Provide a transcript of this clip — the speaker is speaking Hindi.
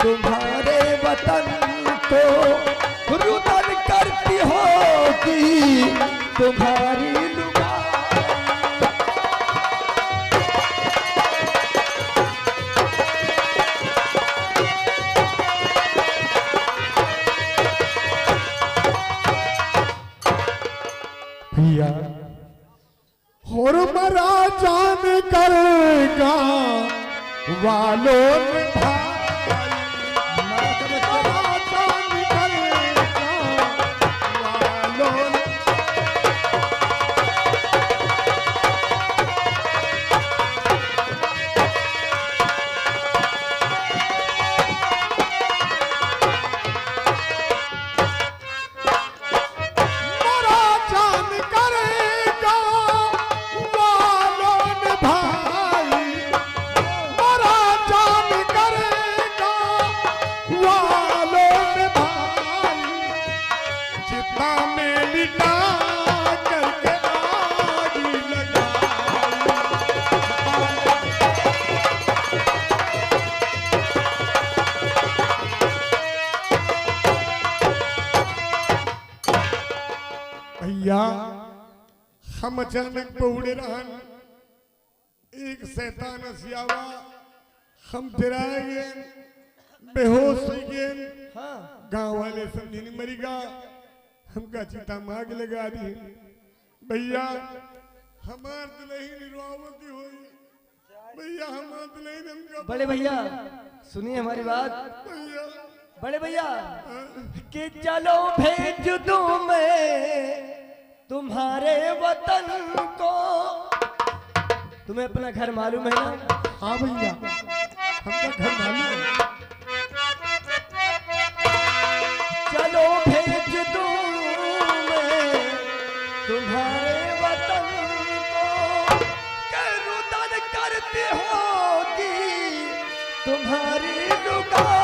तुम्हारे वतन को रुदन करती होगी तुम्हारी लुगाई। भैया और मरा जान कर वालों ने भैया हम अचानक पौड़े रहन एक शैतान सियावा हम डराए गए बेहोश हो गए। हाँ। गांव वाले समझे नहीं मरीगा हमका चिता माग लगा दी। भैया हमार दुल्हन रुआवती हुई भैया हमार दुल्हन हमका। बड़े भैया सुनिए हमारी बात। भैया बड़े भैया कि चलो भेज दूं मैं तुम्हारे वतन को। तुम्हें अपना घर मालूम है ना? हाँ भैया हमका घर मालूम है। चलो भेज दूं मैं तुम्हारे वतन को। रुदन करती होगी तुम्हारी लुगाई।